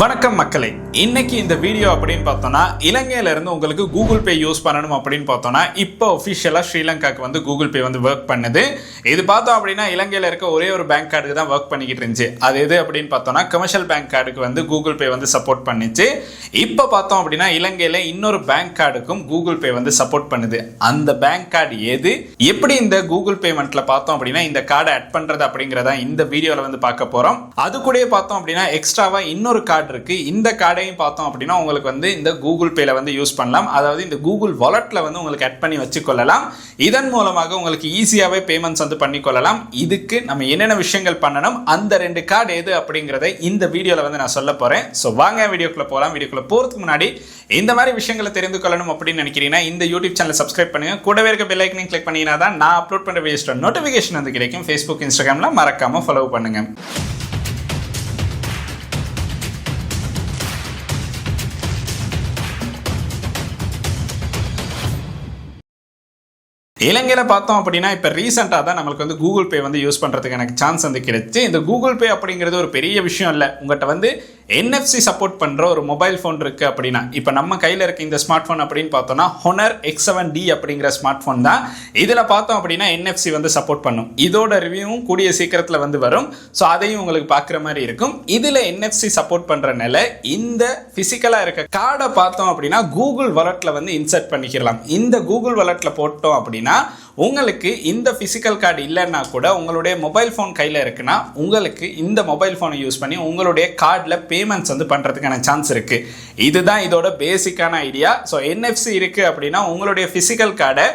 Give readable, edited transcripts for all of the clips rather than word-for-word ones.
வணக்கம் மக்களே, இன்னைக்கு இந்த வீடியோ அப்படின்னு பார்த்தோம்னா இலங்கையில இருந்து உங்களுக்கு கூகுள் பே யூஸ் பண்ணணும் அப்படின்னு பார்த்தோம்னா இப்போ ஒஃபிஷியலா ஸ்ரீலங்காக்கு வந்து கூகுள் பே வந்து ஒர்க் பண்ணுது. இது பார்த்தோம் அப்படின்னா இலங்கையில இருக்க ஒரே ஒரு பேங்க் கார்டுக்கு தான் ஒர்க் பண்ணிக்கிட்டு இருந்துச்சு. அது எது அப்படின்னு பார்த்தோம்னா கமர்ஷியல் பேங்க் கார்டுக்கு வந்து கூகுள் பே வந்து சப்போர்ட் பண்ணிச்சு. இப்போ பார்த்தோம் அப்படின்னா இலங்கையில இன்னொரு பேங்க் கார்டுக்கும் கூகுள் பே வந்து சப்போர்ட் பண்ணுது. அந்த பேங்க் கார்டு எது, எப்படி இந்த கூகுள் பேமெண்ட்ல பார்த்தோம் அப்படின்னா இந்த கார்டை ஆட் பண்றது அப்படிங்கிறத இந்த வீடியோல வந்து பார்க்க போறோம். அது கூட பார்த்தோம் அப்படின்னா எக்ஸ்ட்ராவா இன்னொரு கார்டு இருக்கு. இந்த கார்டையும் பார்த்தோம் அப்படின்னா உங்களுக்கு வந்து இந்த கூகுள் பேல வந்து யூஸ் பண்ணலாம். அதாவது இந்த கூகுள் வாலெட்ல வந்து உங்களுக்கு ஆட் பண்ணி வச்சுக்கொள்ளலாம். இதன் மூலமாக உங்களுக்கு ஈஸியாவே பேமெண்ட்ஸ் வந்து பண்ணிக்கொள்ளலாம். இதுக்கு நம்ம என்னென்ன விஷயங்கள் பண்ணணும், அந்த ரெண்டு கார்டு எது அப்படிங்கறதை இந்த வீடியோல வந்து நான் சொல்ல போறேன். ஸோ வாங்க வீடியோக்குள்ள போகலாம். வீடியோக்குள்ள போறதுக்கு முன்னாடி இந்த மாதிரி விஷயங்களை தெரிந்து கொள்ளணும் அப்படின்னு நினைக்கிறீங்கன்னா இந்த யூடியூப் சேனலை சப்ஸ்கிரைப் பண்ணுங்க. கூடவே இருக்க பெல் ஐக்கனையும் கிளிக் பண்ணீங்கன்னா தான் நான் அப்லோட் பண்ற வீடியோஸ்ல நோட்டிஃபிகேஷன் வந்து கிடைக்கும். ஃபேஸ்புக், இன்ஸ்டாகிராம்ல மறக்காம ஃபாலோ பண்ணுங்க. இலங்கையில் பார்த்தோம் அப்படின்னா இப்போ ரீசெண்டாக தான் நம்மளுக்கு வந்து கூகுள் பே வந்து யூஸ் பண்ணுறதுக்கு எனக்கு சான்ஸ் வந்து கிடைச்சு. இந்த கூகுள் பே அப்படிங்கிறது ஒரு பெரிய விஷயம் இல்லை. உங்கள்கிட்ட வந்து NFC சப்போர்ட் பண்ணுற ஒரு மொபைல் ஃபோன் இருக்குது அப்படின்னா, இப்போ நம்ம கையில் இருக்க இந்த ஸ்மார்ட் ஃபோன் அப்படின்னு பார்த்தோம்னா ஹொனர் X7D அப்படிங்கிற ஸ்மார்ட் ஃபோன் தான். இதில் பார்த்தோம் அப்படின்னா NFC வந்து சப்போர்ட் பண்ணும். இதோட ரிவ்யூவும் கூடிய சீக்கிரத்தில் வந்து வரும். ஸோ அதையும் உங்களுக்கு பார்க்குற மாதிரி இருக்கும். இதில் NFC சப்போர்ட் பண்ணுறனால இந்த ஃபிசிக்கலாக இருக்க கார்டை பார்த்தோம் அப்படின்னா கூகுள் வாலெட்டில் வந்து இன்சர்ட் பண்ணிக்கலாம். இந்த கூகுள் வாலெட்டில் போட்டோம் அப்படின்னா உங்களுக்கு இந்த பிசிக்கல் கார்டு இல்லைன்னா கூட உங்களுடைய மொபைல் ஃபோன் கையில் இருக்குன்னா உங்களுக்கு இந்த மொபைல் ஃபோனை யூஸ் பண்ணி உங்களுடைய கார்டில் பேமெண்ட்ஸ் வந்து பண்ணுறதுக்கான சான்ஸ் இருக்குது. இதுதான் இதோட பேசிக்கான ஐடியா. ஸோ NFC இருக்குது அப்படின்னா உங்களுடைய பிசிக்கல் கார்டை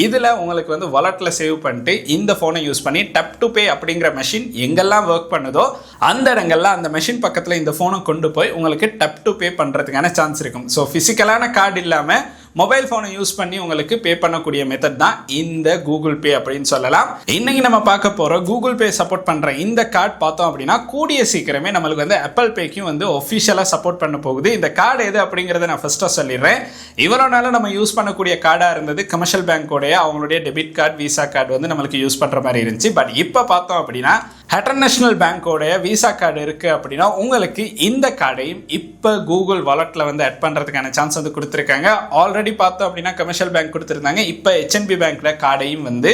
இதில் உங்களுக்கு வந்து வாலெட்டில் சேவ் பண்ணிட்டு இந்த ஃபோனை யூஸ் பண்ணி டப் டு பே அப்படிங்கிற மெஷின் எங்கெல்லாம் ஒர்க் பண்ணுதோ அந்த இடங்கள்லாம் அந்த மெஷின் பக்கத்தில் இந்த ஃபோனை கொண்டு போய் உங்களுக்கு டப் டு பே பண்ணுறதுக்கான சான்ஸ் இருக்கும். ஸோ ஃபிசிக்கலான கார்டு இல்லாமல் மொபைல் ஃபோனை யூஸ் பண்ணி உங்களுக்கு பே பண்ணக்கூடிய மெத்தட் தான் இந்த கூகுள் பே அப்படின்னு சொல்லலாம். இன்னைக்கு நம்ம பார்க்க போகிற கூகுள் பே சப்போர்ட் பண்ணுற இந்த கார்டு பார்த்தோம் அப்படின்னா கூடிய சீக்கிரமே நம்மளுக்கு வந்து ஆப்பிள் பேக்கும் வந்து ஒஃபிஷியலாக சப்போர்ட் பண்ண போகுது. இந்த கார்டு எது அப்படிங்கிறத நான் ஃபர்ஸ்ட்டாக சொல்லிடுறேன். இவ்வளோ நாள் நம்ம யூஸ் பண்ணக்கூடிய கார்டாக இருந்தது கமர்ஷியல் பேங்கோடைய அவங்களுடைய டெபிட் கார்டு, விசா கார்டு வந்து நம்மளுக்கு யூஸ் பண்ணுற மாதிரி இருந்துச்சு. பட் இப்போ பார்த்தோம் அப்படின்னா இன்டர்நேஷனல் பேங்கோடைய விசா கார்டு இருக்குது அப்படின்னா உங்களுக்கு இந்த கார்டையும் இப்போ கூகுள் வாலெட்டில் வந்து ஆட் பண்ணுறதுக்கான சான்ஸ் வந்து கொடுத்துருக்காங்க. ஆல்ரெடி பார்த்தோம் அப்படின்னா கமர்ஷியல் பேங்க் கொடுத்துருந்தாங்க. இப்போ HNB பேங்க்ல கார்டையும் வந்து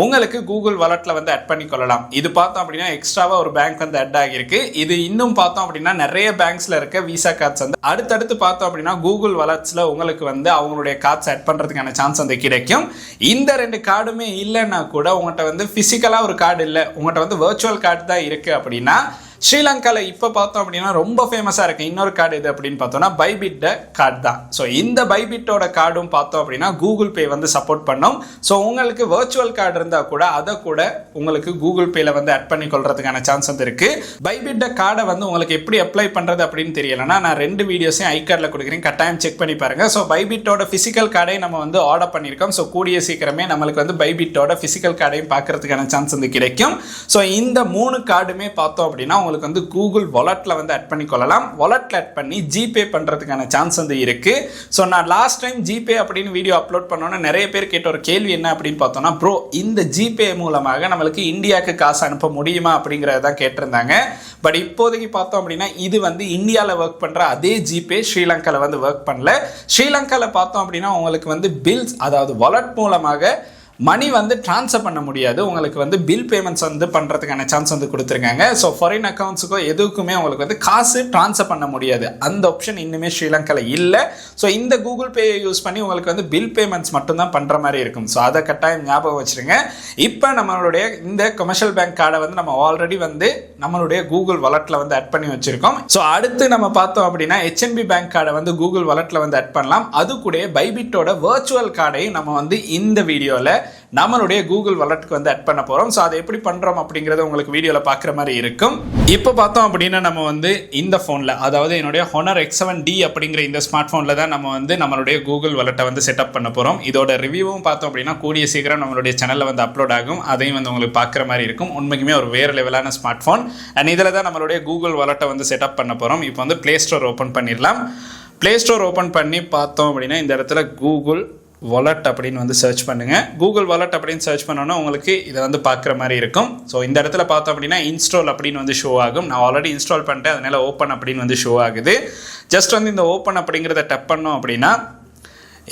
உங்களுக்கு கூகுள் வாலெட்டில் வந்து ஆட் பண்ணிக்கொள்ளலாம். இது பார்த்தோம் அப்படின்னா எக்ஸ்ட்ராவாக ஒரு பேங்க் வந்து ஆட் ஆகிருக்கு. இது இன்னும் பார்த்தோம் அப்படின்னா நிறைய பேங்க்ஸில் இருக்க விசா கார்ட்ஸ் வந்து அடுத்தடுத்து பார்த்தோம் அப்படின்னா கூகுள் வாலெட்ஸில் உங்களுக்கு வந்து அவங்களுடைய கார்ட்ஸ் ஆட் பண்ணுறதுக்கான சான்ஸ் வந்து கிடைக்கும். இந்த ரெண்டு கார்டுமே இல்லைன்னா கூட உங்கள்கிட்ட வந்து ஃபிசிக்கலாக ஒரு கார்டு இல்லை, உங்கள்கிட்ட வந்து வர்ச்சுவல் கார்டு தான் இருக்குது அப்படின்னா ஸ்ரீலங்காவில் இப்போ பார்த்தோம் அப்படின்னா ரொம்ப ஃபேமஸாக இருக்கு இன்னொரு கார்டு எது அப்படின்னு பார்த்தோம்னா பைபிட் கார்டு தான். ஸோ இந்த பைபிட்டோட கார்டும் பார்த்தோம் அப்படின்னா கூகுள் பே வந்து சப்போர்ட் பண்ணும். ஸோ உங்களுக்கு வர்ச்சுவல் கார்டு இருந்தால் கூட அதை கூட உங்களுக்கு கூகுள் பேல வந்து ஆட் பண்ணி கொள்றதுக்கான சான்ஸ் வந்து இருக்கு. பைபிட் கார்டை வந்து உங்களுக்கு எப்படி அப்ளை பண்ணுறது அப்படின்னு தெரியலன்னா நான் ரெண்டு வீடியோஸையும் ஐ கார்டில் கொடுக்குறேன், கட்டாயம் செக் பண்ணி பாருங்க. ஸோ பைபிட்டோட ஃபிசிக்கல் கார்டை நம்ம வந்து ஆர்டர் பண்ணியிருக்கோம். ஸோ கூடிய சீக்கிரமே நம்மளுக்கு வந்து பைபிட்டோட ஃபிசிக்கல் கார்டையும் பார்க்கறதுக்கான சான்ஸ் வந்து கிடைக்கும். ஸோ இந்த மூணு கார்டுமே பார்த்தோம் அப்படின்னா உங்களுக்கு வந்து கூகுள் வாலெட்ல வந்து ஆட் பண்ணிக்கொள்ளலாம். வாலெட்ல ஆட் பண்ணி ஜிபே பண்றதுக்கான சான்ஸ் வந்து இருக்கு. ஸோ நான் லாஸ்ட் டைம் ஜிபே அப்படின்னு வீடியோ அப்லோட் பண்ணோன்னா நிறைய பேர் கேட்ட ஒரு கேள்வி என்ன அப்படின்னு பார்த்தோம்னா, ப்ரோ இந்த ஜிபே மூலமாக நம்மளுக்கு இந்தியாவுக்கு காசு அனுப்ப முடியுமா அப்படிங்கிறத கேட்டிருந்தாங்க. பட் இப்போதைக்கு பார்த்தோம் அப்படின்னா இது வந்து இந்தியாவில் ஒர்க் பண்ற அதே ஜிபே ஸ்ரீலங்காவில் வந்து ஒர்க் பண்ணல. ஸ்ரீலங்காவில் பார்த்தோம் அப்படின்னா உங்களுக்கு வந்து பில்ஸ், அதாவது வாலெட் மூலமாக மணி வந்து ட்ரான்ஸ்ஃபர் பண்ண முடியாது. உங்களுக்கு வந்து பில் பேமெண்ட்ஸ் வந்து பண்ணுறதுக்கான சான்ஸ் வந்து கொடுத்துருக்காங்க. ஸோ ஃபாரின் அக்கௌண்ட்ஸுக்கோ எதுக்குமே உங்களுக்கு வந்து காசு ட்ரான்ஸ்ஃபர் பண்ண முடியாது. அந்த ஆப்ஷன் இன்னுமே ஸ்ரீலங்காவில் இல்லை. ஸோ இந்த கூகுள் பேயை யூஸ் பண்ணி உங்களுக்கு வந்து பில் பேமெண்ட்ஸ் மட்டும்தான் பண்ணுற மாதிரி இருக்கும். ஸோ அதை கட்டாயம் ஞாபகம் வச்சுருங்க. இப்போ நம்மளுடைய இந்த கமர்ஷியல் பேங்க் கார்டை வந்து நம்ம ஆல்ரெடி வந்து நம்மளுடைய கூகுள் வாலெட்டில் வந்து ஆட் பண்ணி வச்சுருக்கோம். ஸோ அடுத்து நம்ம பார்த்தோம் அப்படின்னா HNB பேங்க் கார்டை வந்து கூகுள் வாலெட்டில் வந்து ஆட் பண்ணலாம். அது கூட பைபிட்டோட வர்ச்சுவல் கார்டையும் நம்ம வந்து இந்த வீடியோவில் நம்மளுடைய கூகுள் வாலெட்டுக்கு வந்து ஆட் பண்ண போறோம். ஸோ அதை எப்படி பண்றோம் அப்படிங்கறத உங்களுக்கு வீடியோல பார்க்குற மாதிரி இருக்கும். இப்போ பார்த்தோம் அப்படின்னா நம்ம வந்து இந்த ஃபோனில், அதாவது என்னுடைய ஹொனர் X7D அப்படிங்கிற இந்த ஸ்மார்ட் ஃபோனில் தான் நம்ம வந்து நம்மளுடைய கூகுள் வாலெட்டை வந்து செட்டப் பண்ண போகிறோம். இதோட ரிவ்யூவும் பார்த்தோம் அப்படின்னா கூடிய சீக்கிரம் நம்மளுடைய சேனலில் வந்து அப்லோட் ஆகும். அதையும் வந்து உங்களுக்கு பார்க்குற மாதிரி இருக்கும். உண்மைக்குமே ஒரு வேறு லெவலான ஸ்மார்ட் ஃபோன். அண்ட் இதில் தான் நம்மளுடைய கூகுள் வாலெட்டை வந்து செட்டப் பண்ண போகிறோம். இப்போ வந்து ப்ளே ஸ்டோர் ஓப்பன் பண்ணிடலாம். ப்ளே ஸ்டோர் ஓப்பன் பண்ணி பார்த்தோம் அப்படின்னா இந்த இடத்துல கூகுள் வாலெட் அப்படின்னு வந்து சர்ச் பண்ணுங்கள். கூகுள் வாலெட் அப்படின்னு சர்ச் பண்ணோன்னா உங்களுக்கு இதை வந்து பார்க்குற மாதிரி இருக்கும். ஸோ இந்த இடத்துல பார்த்தோம் அப்படின்னா இன்ஸ்டால் அப்படின்னு வந்து ஷோ ஆகும். நான் ஆல்ரெடி இன்ஸ்டால் பண்ணிட்டேன், அதனால் ஓப்பன் அப்படின்னு வந்து ஷோ ஆகுது. ஜஸ்ட் வந்து இந்த ஓப்பன் அப்படிங்கிறத டப் பண்ணோம் அப்படின்னா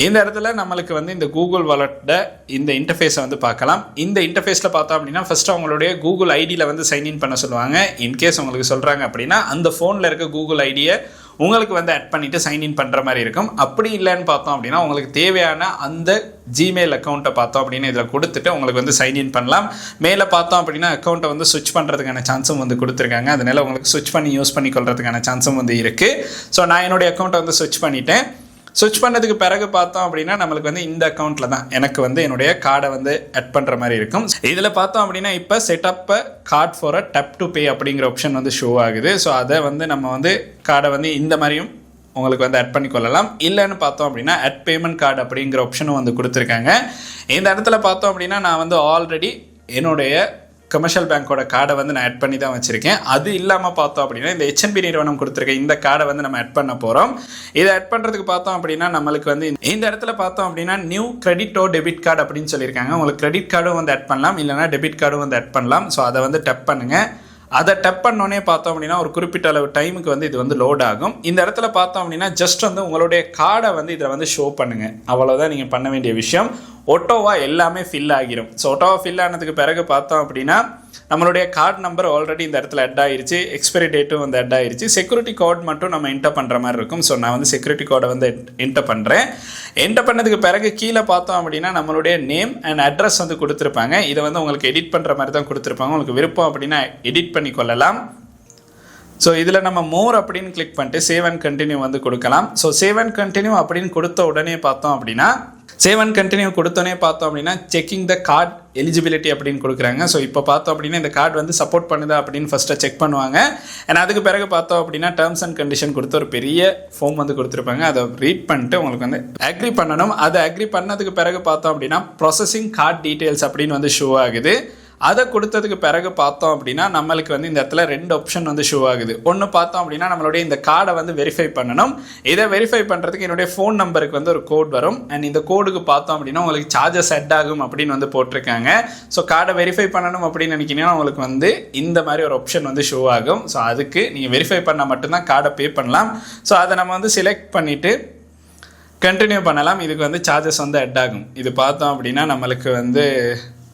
இந்த இடத்துல நம்மளுக்கு வந்து இந்த கூகுள் வாலெட்டோட இந்த இன்டர்ஃபேஸை வந்து பார்க்கலாம். இந்த இன்டர்ஃபேஸில் பார்த்தோம் அப்படின்னா ஃபஸ்ட்டு அவங்களுடைய கூகுள் ஐடியில் வந்து சைன்இன் பண்ண சொல்லுவாங்க. இன்கேஸ் உங்களுக்கு சொல்கிறாங்க அப்படின்னா அந்த ஃபோனில் இருக்க கூகுள் ஐடியை உங்களுக்கு வந்து ஆட் பண்ணிவிட்டு சைன்இன் பண்ணுற மாதிரி இருக்கும். அப்படி இல்லைன்னு பார்த்தோம் அப்படின்னா உங்களுக்கு தேவையான அந்த ஜிமெயில் அக்கௌண்ட்டை பார்த்தோம் அப்படின்னா இதில் கொடுத்துட்டு உங்களுக்கு வந்து சைன்இன் பண்ணலாம். மேலே பார்த்தோம் அப்படின்னா அக்கௌண்ட்டை வந்து ஸ்விட்ச் பண்ணுறதுக்கான சான்ஸும் வந்து கொடுத்துருக்காங்க. அதனால் உங்களுக்கு ஸ்விட்ச் பண்ணி யூஸ் பண்ணி கொள்றதுக்கான சான்ஸும் வந்து இருக்குது. ஸோ நான் என்னுடைய அக்கௌண்ட்டை வந்து ஸ்விட்ச் பண்ணிட்டேன். ஸ்விட்ச் பண்ணதுக்கு பிறகு பார்த்தோம் அப்படின்னா நம்மளுக்கு வந்து இந்த அக்கௌண்ட்டில் தான் எனக்கு வந்து என்னுடைய கார்டை வந்து ஆட் பண்ணுற மாதிரி இருக்கும். இதில் பார்த்தோம் அப்படின்னா இப்போ setup card for a tap to pay அப்படிங்கிற ஆப்ஷன் வந்து ஷோ ஆகுது. ஸோ அதை வந்து நம்ம வந்து கார்டை வந்து இந்த மாதிரியும் உங்களுக்கு வந்து ஆட் பண்ணி கொள்ளலாம். இல்லைன்னு பார்த்தோம் அப்படின்னா ஆட் பேமெண்ட் கார்டு அப்படிங்கிற ஆப்ஷனும் வந்து கொடுத்துருக்காங்க. இந்த இடத்துல பார்த்தோம் அப்படின்னா நான் வந்து ஆல்ரெடி என்னுடைய கமர்ஷியல் பேங்க்கோட கார்டை வந்து நான் ஆட் பண்ணி தான் வச்சுருக்கேன். அது இல்லாமல் பார்த்தோம் அப்படின்னா இந்த HNB நிறுவனம் கொடுத்துருக்க இந்த கார்டை வந்து நம்ம ஆட் பண்ண போகிறோம். இதை ஆட் பண்ணுறதுக்கு பார்த்தோம் அப்படின்னா நம்மளுக்கு வந்து இந்த இடத்துல பார்த்தோம் அப்படின்னா நியூ கிரெடிட் ஓ டெபிட் கார்டு அப்படின்னு சொல்லியிருக்காங்க. உங்களுக்கு கிரெடிட் கார்டும் வந்து ஆட் பண்ணலாம், இல்லைனா டெபிட் கார்டும் வந்து ஆட் பண்ணலாம். ஸோ அதை வந்து டப் பண்ணுங்கள். அதை டப் பண்ணோன்னே பார்த்தோம் அப்படின்னா ஒரு குறிப்பிட்ட அளவு டைமுக்கு வந்து இது வந்து லோட் ஆகும். இந்த இடத்துல பார்த்தோம் அப்படின்னா ஜஸ்ட் வந்து உங்களுடைய கார்டை வந்து இதில் வந்து ஷோ பண்ணுங்கள். அவ்வளோதான் நீங்கள் பண்ண வேண்டிய விஷயம். ஒட்டோவா எல்லாமே ஃபில் ஆகிரும். ஸோ ஒட்டோவா ஃபில் ஆனதுக்கு பிறகு பார்த்தோம் அப்படின்னா நம்மளுடைய கார்டு நம்பர் ஆல்ரெடி இந்த இடத்துல அட் ஆகிருச்சு, எக்ஸ்பைரி டேட்டும் வந்து அட் ஆகிருச்சு. செக்யூரிட்டி கோட் மட்டும் நம்ம என்டர் பண்ணுற மாதிரி இருக்கும். ஸோ நான் வந்து செக்யூரிட்டி கோடை வந்து என்டர் பண்ணுறேன். என்டர் பண்ணதுக்கு பிறகு கீழே பார்த்தோம் அப்படின்னா நம்மளுடைய நேம் அண்ட் அட்ரஸ் வந்து கொடுத்துருப்பாங்க. இதை வந்து உங்களுக்கு எடிட் பண்ணுற மாதிரி தான் கொடுத்துருப்பாங்க. உங்களுக்கு விருப்பம் அப்படின்னா எடிட் பண்ணி கொள்ளலாம். ஸோ இதில் நம்ம மோர் அப்படின்னு கிளிக் பண்ணிட்டு சேவ் அண்ட் கண்டினியூ வந்து கொடுக்கலாம். ஸோ சேவ் அண்ட் கண்டினியூ அப்படின்னு கொடுத்த உடனே பார்த்தோம் அப்படின்னா சேவ் அண்ட் கண்டினியூ கொடுத்தோன்னே பார்த்தோம் அப்படின்னா செக்கிங் த கார்டு எலிஜிபிலிட்டி அப்படின்னு கொடுக்குறாங்க. ஸோ இப்போ பார்த்தோம் அப்படின்னா இந்த கார்டு வந்து சப்போர்ட் பண்ணுதா அப்படின்னு ஃபஸ்ட்டு செக் பண்ணுவாங்க. அண்ட் அதுக்கு பிறகு பார்த்தோம் அப்படின்னா டேர்ம்ஸ் அண்ட் கண்டிஷன் கொடுத்து ஒரு பெரிய ஃபார்ம் வந்து கொடுத்துருப்பாங்க. அதை ரீட் பண்ணிட்டு உங்களுக்கு வந்து அக்ரி பண்ணணும். அதை அக்ரி பண்ணதுக்கு பிறகு பார்த்தோம் அப்படின்னா ப்ராசஸிங் கார்டு டீட்டெயில்ஸ் அப்படின்னு வந்து ஷோ ஆகுது. அதை கொடுத்ததுக்கு பிறகு பார்த்தோம் அப்படின்னா நம்மளுக்கு வந்து இந்த இடத்துல 2 ஆப்ஷன் வந்து ஷோ ஆகுது. ஒன்று பார்த்தோம் அப்படின்னா நம்மளுடைய இந்த கார்டை வந்து வெரிஃபை பண்ணணும். இதை வெரிஃபை பண்ணுறதுக்கு என்னுடைய ஃபோன் நம்பருக்கு வந்து ஒரு கோட் வரும். அண்ட் இந்த கோடுக்கு பார்த்தோம் அப்படின்னா உங்களுக்கு சார்ஜஸ் செட் ஆகும் அப்படின்னு வந்து போட்டிருக்காங்க. ஸோ கார்டை வெரிஃபை பண்ணணும் அப்படின்னு நினைக்கிறீங்கன்னா உங்களுக்கு வந்து இந்த மாதிரி ஒரு ஆப்ஷன் வந்து ஷோ ஆகும். ஸோ அதுக்கு நீங்கள் வெரிஃபை பண்ணால் மட்டும்தான் கார்டை பே பண்ணலாம். ஸோ அதை நம்ம வந்து செலக்ட் பண்ணிவிட்டு கண்டினியூ பண்ணலாம். இதுக்கு வந்து சார்ஜஸ் வந்து அட் ஆகும். இது பார்த்தோம் அப்படின்னா நம்மளுக்கு வந்து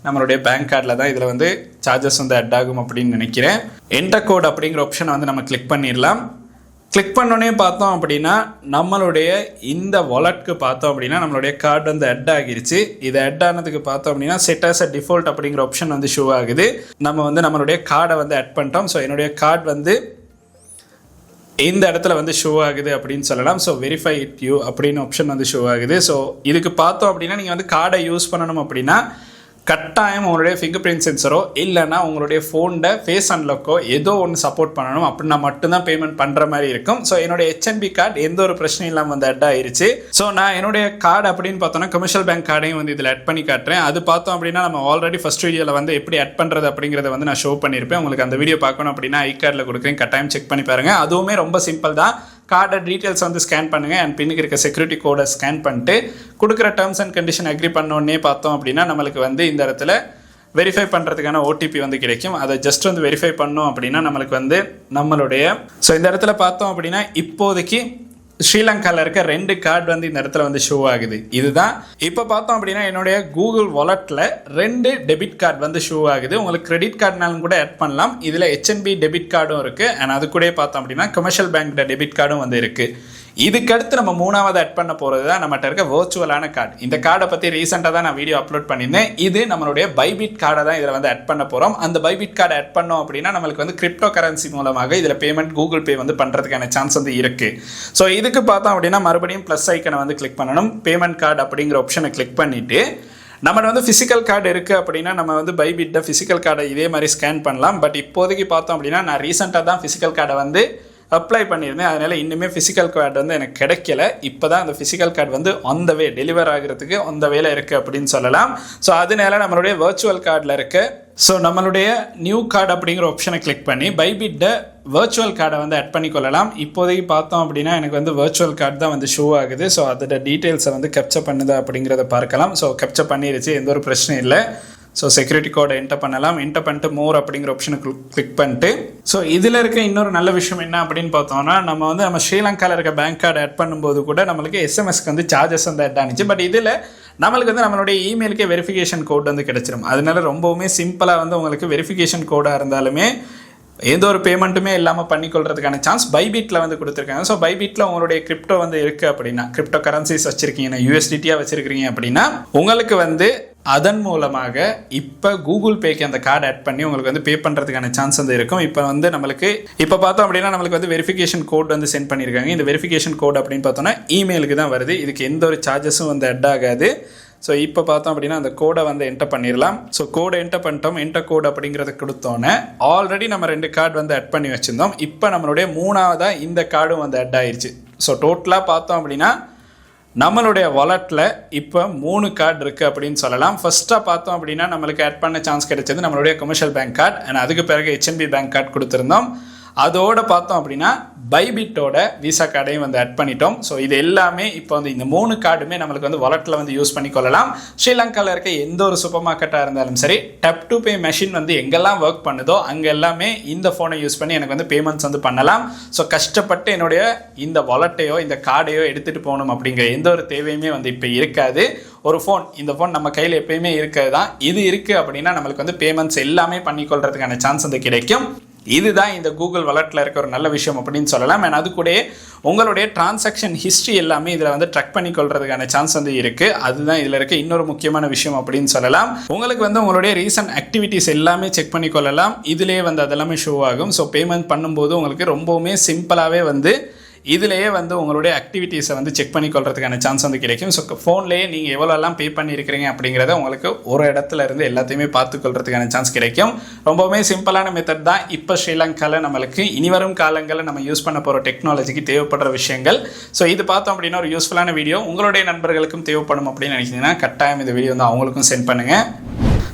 நம்மளுடைய பேங்க் கார்டில் தான் இதில் வந்து சார்ஜஸ் வந்து அட் ஆகும் அப்படின்னு நினைக்கிறேன். என்டர் கோட் அப்படிங்கிற ஆப்ஷனை வந்து நம்ம கிளிக் பண்ணிடலாம். கிளிக் பண்ணோன்னே பார்த்தோம் அப்படின்னா நம்மளுடைய இந்த வாலெட்க்கு பார்த்தோம் அப்படின்னா நம்மளுடைய கார்டு வந்து அட் ஆகிருச்சு. இது அட் ஆனதுக்கு பார்த்தோம் அப்படின்னா செட் ஆஸ் அ டிஃபால்ட் அப்படிங்கிற ஆப்ஷன் வந்து ஷோ ஆகுது. நம்ம வந்து நம்மளுடைய கார்டை வந்து அட் பண்ணிட்டோம். ஸோ என்னுடைய கார்டு வந்து இந்த இடத்துல வந்து ஷோ ஆகுது அப்படின்னு சொல்லலாம். ஸோ வெரிஃபை இட் யூ அப்படின்னு ஆப்ஷன் வந்து ஷோ ஆகுது. ஸோ இதுக்கு பார்த்தோம் அப்படின்னா நீங்கள் வந்து கார்டை யூஸ் பண்ணணும் அப்படின்னா கட்டாயம் உங்களுடைய ஃபிங்கர் பிரிண்ட் சென்சரோ இல்லைனா உங்களுடைய ஃபோனில் ஃபேஸ் அன்லாக்கோ ஏதோ ஒன்று சப்போர்ட் பண்ணணும். அப்படின்னா மட்டும்தான் பேமெண்ட் பண்ணுற மாதிரி இருக்கும். ஸோ என்னுடைய HNB கார்டு எந்த ஒரு பிரச்சனையும் இல்லாமல் வந்து அட் ஆயிருச்சு. ஸோ நான் என்னுடைய கார்டு அப்படின்னு பார்த்தோன்னா கமர்ஷியல் பேங்க் கார்டையும் வந்து இதில் அட் பண்ணி காட்டுறேன். அது பார்த்தோம் அப்படின்னா நம்ம ஆல்ரெடி ஃபஸ்ட் வீடியோவில் வந்து எப்படி அட் பண்ணுறது அப்படிங்கிறத வந்து நான் ஷோ பண்ணியிருப்பேன். உங்களுக்கு அந்த வீடியோ பார்க்கணும் அப்படின்னா ஐகார்டில் கொடுக்குறேன், கட்டாயம் செக் பண்ணி பாருங்கள். அதுவுமே ரொம்ப சிம்பிள் தான். கார்டை டீட்டெயில்ஸ் வந்து ஸ்கேன் பண்ணுங்கள். அண்ட் பின்னுக்கு இருக்க செக்யூரிட்டி கோடை ஸ்கேன் பண்ணிட்டு கொடுக்குற டேர்ம்ஸ் அண்ட் கண்டிஷன் அக்ரி பண்ணோன்னே பார்த்தோம் அப்படின்னா நம்மளுக்கு வந்து இந்த இடத்துல வெரிஃபை பண்ணுறதுக்கான OTP வந்து கிடைக்கும். அதை ஜஸ்ட் வந்து வெரிஃபை பண்ணோம் அப்படின்னா நம்மளுக்கு வந்து நம்மளுடைய இந்த இடத்துல பார்த்தோம் அப்படின்னா இப்போதைக்கு ஸ்ரீலங்காவில் இருக்க 2 கார்டு வந்து இந்த இடத்துல வந்து ஷோ ஆகுது. இதுதான் இப்போ பார்த்தோம் அப்படின்னா என்னுடைய கூகுள் வாலெட்டில் 2 டெபிட் கார்டு வந்து ஷோ ஆகுது. உங்களுக்கு கிரெடிட் கார்டுனாலும் கூட ஆட் பண்ணலாம். இதில் HNB டெபிட் கார்டும் இருக்குது. அண்ட் அது கூட பார்த்தோம் அப்படின்னா கமர்ஷியல் பேங்க் டெபிட் கார்டும் வந்து இருக்குது. இதுக்கடுத்து நம்ம 3வது ஆட் பண்ண போகிறது தான் நம்மகிட்ட இருக்க வர்ச்சுவலான கார்டு. இந்த கார்டை பற்றி ரீசெண்டாக தான் நான் வீடியோ அப்லோட் பண்ணியிருந்தேன். இது நம்மளுடைய பைபிட் கார்டை தான் இதில் வந்து ஆட் பண்ண போகிறோம். அந்த பைபிட் கார்டை ஆட் பண்ணோம் அப்படின்னா நம்மளுக்கு வந்து கிரிப்டோ கரன்சி மூலமாக இதில் பேமெண்ட் கூகுள் பே வந்து பண்ணுறதுக்கான சான்ஸ் வந்து இருக்குது. ஸோ இதுக்கு பார்த்தோம் அப்படின்னா மறுபடியும் ப்ளஸ் ஐக்கனை வந்து கிளிக் பண்ணணும். பேமெண்ட் கார்டு அப்படிங்கிற ஆப்ஷனை கிளிக் பண்ணிவிட்டு நம்ம வந்து ஃபிசிக்கல் கார்டு இருக்குது அப்படின்னா நம்ம வந்து பைபிட்டை ஃபிசிக்கல் கார்டை இதே மாதிரி ஸ்கேன் பண்ணலாம். பட் இப்போதைக்கு பார்த்தோம் அப்படின்னா நான் ரீசெண்டாக தான் ஃபிசிக்கல் கார்டை வந்து அப்ளை பண்ணியிருந்தேன். அதனால் இன்னுமே ஃபிசிக்கல் கார்டு வந்து எனக்கு கிடைக்கல. இப்போ தான் அந்த ஃபிசிக்கல் கார்டு வந்து ஆன் த வே டெலிவர் ஆகிறதுக்கு ஆன் த வேல இருக்குது அப்படின்னு சொல்லலாம். ஸோ அதனால நம்மளுடைய வர்ச்சுவல் கார்டில் இருக்க ஸோ நம்மளுடைய நியூ கார்டு அப்படிங்கிற ஆப்ஷனை கிளிக் பண்ணி பைபிட்டை வர்ச்சுவல் கார்டை வந்து ஆட் பண்ணிக்கொள்ளலாம். இப்போதைக்கு பார்த்தோம் அப்படின்னா எனக்கு வந்து வர்ச்சுவல் கார்டு தான் வந்து ஷோ ஆகுது. ஸோ அதோட டீட்டெயில்ஸை வந்து கேப்சர் பண்ணுதா அப்படிங்கிறத பார்க்கலாம். ஸோ கேப்சர் பண்ணிடுச்சு, எந்த ஒரு பிரச்சனையும் இல்லை. ஸோ செக்யூரிட்டி கோடை என்டர் பண்ணலாம். என்டர் பண்ணிட்டு மோர் அப்படிங்கிற ஆப்ஷனை கிளிக் பண்ணிட்டு ஸோ இதில் இருக்க இன்னொரு நல்ல விஷயம் என்ன அப்படின்னு பார்த்தோம்னா நம்ம ஸ்ரீலங்காவில் இருக்க பேங்க் கார்டு ஆட் பண்ணும்போது கூட நம்மளுக்கு எஸ்எம்எஸ்க்கு வந்து சார்ஜஸ் வந்து ஆட் ஆனிச்சு. பட் இதில் நம்மளுக்கு வந்து நம்மளுடைய இமெயிலுக்கே வெரிஃபிகேஷன் கோட் வந்து கிடச்சிரும். அதனால ரொம்பவுமே சிம்பிளாக வந்து உங்களுக்கு வெரிஃபிகேஷன் கோடாக இருந்தாலுமே எந்த ஒரு பேமெண்ட்டுமே இல்லாமல் பண்ணிக்கொள்றதுக்கான சான்ஸ் பைபிட்டில் வந்து கொடுத்துருக்காங்க. ஸோ பைபிட்டில் உங்களுடைய கிரிப்டோ வந்து இருக்குது அப்படின்னா, கிரிப்டோ கரன்சிஸ் வச்சுருக்கீங்கன்னா, யூஎஸ்டிடியாக வச்சுருக்கீங்க அப்படின்னா உங்களுக்கு வந்து அதன் மூலமாக இப்போ கூகுள் பேக்கு அந்த கார்டு ஆட் பண்ணி உங்களுக்கு வந்து பே பண்ணுறதுக்கான சான்ஸ் வந்து இருக்கும். இப்போ வந்து இப்போ பார்த்தோம் அப்படின்னா நம்மளுக்கு வந்து வெரிஃபிகேஷன் கோட் வந்து சென்ட் பண்ணியிருக்காங்க. இந்த வெரிஃபிகேஷன் கோட் அப்படின்னு பார்த்தோன்னா இமெயிலுக்கு தான் வருது. இதுக்கு எந்த ஒரு சார்ஜஸும் வந்து ஆட் ஆகாது. ஸோ இப்போ பார்த்தோம் அப்படின்னா அந்த கோடை வந்து என்டர் பண்ணிடலாம். ஸோ கோடை என்டர் பண்ணிட்டோம். என்டர் கோட் அப்படிங்கிறத கொடுத்தோன்னே ஆல்ரெடி நம்ம 2 கார்டு வந்து ஆட் பண்ணி வச்சுருந்தோம். இப்போ நம்மளுடைய 3ஆவதாக இந்த கார்டும் வந்து ஆட் ஆயிடுச்சு. ஸோ டோட்டலாக பார்த்தோம் அப்படின்னா நம்மளுடைய வாலெட்டில் இப்போ 3 கார்டு இருக்குது அப்படின்னு சொல்லலாம். ஃபர்ஸ்ட்டாக பார்த்தோம் அப்படின்னா நம்மளுக்கு ஆட் பண்ண சான்ஸ் கிடைச்சது நம்மளுடைய கமர்ஷியல் பேங்க் கார்டு அண்ட் அதுக்கு பிறகு HNB பேங்க் கார்டு கொடுத்துருந்தோம். அதோடு பார்த்தோம் அப்படின்னா பைபிட்டோட விசா கார்டையும் வந்து ஆட் பண்ணிட்டோம். ஸோ இது எல்லாமே இப்போ வந்து இந்த 3 கார்டுமே நம்மளுக்கு வந்து வாலெட்டில் வந்து யூஸ் பண்ணிக்கொள்ளலாம். ஸ்ரீலங்காவில் இருக்க எந்த ஒரு சூப்பர் மார்க்கெட்டாக இருந்தாலும் சரி, டப் டு பே மெஷின் வந்து எங்கெல்லாம் ஒர்க் பண்ணுதோ அங்கே எல்லாமே இந்த ஃபோனை யூஸ் பண்ணி எனக்கு வந்து பேமெண்ட்ஸ் வந்து பண்ணலாம். ஸோ கஷ்டப்பட்டு என்னுடைய இந்த வாலெட்டையோ இந்த கார்டையோ எடுத்துகிட்டு போகணும் அப்படிங்கிற எந்த ஒரு தேவையுமே வந்து இப்போ இருக்காது. ஒரு ஃபோன், இந்த ஃபோன் நம்ம கையில் எப்பயுமே இருக்கிறது தான். இது இருக்குது அப்படின்னா நம்மளுக்கு வந்து பேமெண்ட்ஸ் எல்லாமே பண்ணிக்கொள்றதுக்கான சான்ஸ் வந்து கிடைக்கும். இதுதான் இந்த கூகுள் வாலெட்டில் இருக்க ஒரு நல்ல விஷயம் அப்படின்னு சொல்லலாம். அண்ட் அது கூட உங்களுடைய டிரான்சாக்ஷன் ஹிஸ்ட்ரி எல்லாமே இதில் வந்து ட்ராக் பண்ணிக்கொள்றதுக்கான சான்ஸ் வந்து இருக்குது. அதுதான் இதில் இருக்க இன்னொரு முக்கியமான விஷயம் அப்படின்னு சொல்லலாம். உங்களுக்கு வந்து உங்களுடைய ரீசன்ட் ஆக்டிவிட்டீஸ் எல்லாமே செக் பண்ணிக்கொள்ளலாம். இதிலேயே வந்து அதெல்லாமே ஷோ ஆகும். ஸோ பேமெண்ட் பண்ணும்போது உங்களுக்கு ரொம்பவுமே சிம்பிளாகவே வந்து இதிலேயே வந்து உங்களுடைய ஆக்டிவிட்டீஸை வந்து செக் பண்ணிக்கொள்றதுக்கான சான்ஸ் வந்து கிடைக்கும். ஸோ ஃபோன்லேயே நீங்கள் எவ்வளோலாம் பே பண்ணியிருக்கிறீங்க அப்படிங்கிறத உங்களுக்கு ஒரு இடத்துல இருந்து எல்லாத்தையுமே பார்த்துக்கொள்றதுக்கான சான்ஸ் கிடைக்கும். ரொம்பவுமே சிம்பிளான மெத்தட் தான். இப்போ ஸ்ரீலங்காவில் நம்மளுக்கு இனிவரும் காலங்களில் நம்ம யூஸ் பண்ண போகிற டெக்னாலஜிக்கு தேவைப்படுற விஷயங்கள். ஸோ இது பார்த்தோம் அப்படின்னா ஒரு யூஸ்ஃபுல்லான வீடியோ. உங்களுடைய நண்பர்களுக்கும் தேவைப்படும் அப்படின்னு நினைக்கிறீங்கன்னா கட்டாயம் இந்த வீடியோ வந்து அவங்களுக்கும் சென்ட் பண்ணுங்கள்.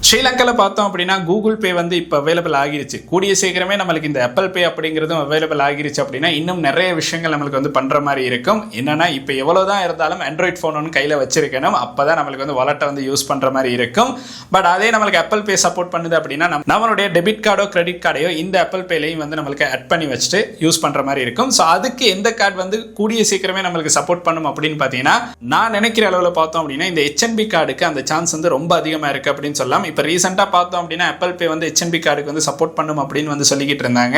ஸ்ரீலங்காவில் பார்த்தோம் அப்படின்னா கூகுள் பே வந்து இப்போ அவைலபிள் ஆகிருச்சு. கூடிய சீக்கிரமே நம்மளுக்கு இந்த ஆப்பிள் பே அப்படிங்கிறதும் அவைலபிள் ஆகிருச்சு அப்படின்னா இன்னும் நிறைய விஷயங்கள் நம்மளுக்கு வந்து பண்ணுற மாதிரி இருக்கும். என்னன்னா இப்போ எவ்வளோதான் இருந்தாலும் ஆண்ட்ராய்ட் ஃபோன் ஒன்று கையில் வச்சிருக்கணும். அப்போ தான் நம்மளுக்கு வந்து வாலெட்டை வந்து யூஸ் பண்ணுற மாதிரி இருக்கும். பட் அதே நம்மளுக்கு ஆப்பிள் பே சப்போர்ட் பண்ணுது அப்படின்னா நம்மளுடைய டெபிட் கார்டோ கிரெடிட் கார்டையோ இந்த ஆப்பிள் பேலையும் வந்து நம்மளுக்கு ஆட் பண்ணி வச்சுட்டு யூஸ் பண்ணுற மாதிரி இருக்கும். ஸோ அதுக்கு எந்த கார்டு வந்து கூடிய சீக்கிரமே நம்மளுக்கு சப்போர்ட் பண்ணும் அப்படின்னு பார்த்தீங்கன்னா நான் நினைக்கிற அளவில் பார்த்தோம் அப்படின்னா இந்த HNB கார்டுக்கு அந்த சான்ஸ் வந்து ரொம்ப அதிகமாக இருக்குது அப்படின்னு சொல்லலாம். இப்போ ரீசெண்டாக பார்த்தோம் அப்படின்னா ஆப்பிள் பே வந்து HNB கார்டுக்கு வந்து சப்போர்ட் பண்ணும் அப்படின்னு வந்து சொல்லிக்கிட்டு இருந்தாங்க.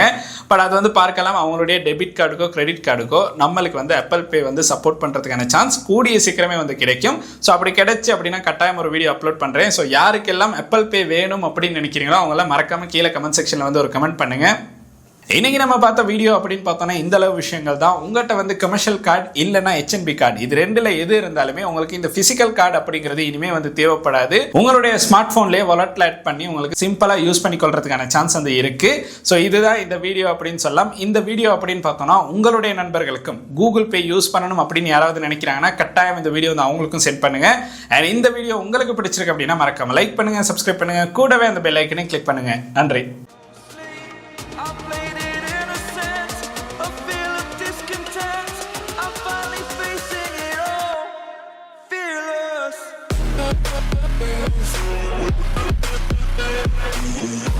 பட் அது வந்து பார்க்கலாம் அவங்களுடைய டெபிட் கார்டுக்கோ கிரெடிட் கார்டுக்கோ நம்மளுக்கு வந்து ஆப்பிள் பே வந்து சப்போர்ட் பண்ணுறதுக்கான சான்ஸ் கூடிய சீக்கிரமே வந்து கிடைக்கும். ஸோ அப்படி கிடைச்சு அப்படின்னா கட்டாயம் ஒரு வீடியோ அப்லோட் பண்ணுறேன். ஸோ யாருக்கெல்லாம் ஆப்பிள் பே வேணும் அப்படின்னு நினைக்கிறீங்களோ அவங்களாம் மறக்காமல் கீழே கமெண்ட் செக்ஷனில் வந்து ஒரு கமெண்ட் பண்ணுங்கள். இன்னைக்கு நம்ம பார்த்த வீடியோ அப்படின்னு பார்த்தோன்னா இந்த அளவு விஷயங்கள் தான். உங்கள்கிட்ட வந்து கமர்ஷியல் கார்டு இல்லைன்னா HNB கார்டு, இது ரெண்டுல எது இருந்தாலுமே உங்களுக்கு இந்த பிசிக்கல் கார்டு அப்படிங்கிறது இனிமே வந்து தேவைப்படாது. உங்களுடைய ஸ்மார்ட் போன்லேயே வாலெட்ல ஆட் பண்ணி உங்களுக்கு சிம்பிளா யூஸ் பண்ணிக்கொள்றதுக்கான சான்ஸ் வந்து இருக்கு. ஸோ இதுதான் இந்த வீடியோ அப்படின்னு சொல்லலாம். இந்த வீடியோ அப்படின்னு பார்த்தோம்னா உங்களுடைய நண்பர்களுக்கும் கூகுள் பே யூஸ் பண்ணணும் அப்படின்னு யாராவது நினைக்கிறாங்கன்னா கட்டாயம் இந்த வீடியோ வந்து அவங்களுக்கும் சென்ட் பண்ணுங்க. அண்ட் இந்த வீடியோ உங்களுக்கு பிடிச்சிருக்கு அப்படின்னா மறக்காம லைக் பண்ணுங்க, சப்ஸ்கிரைப் பண்ணுங்க, கூடவே அந்த பெல் ஐக்கனையும் கிளிக் பண்ணுங்க. நன்றி. We'll be right back.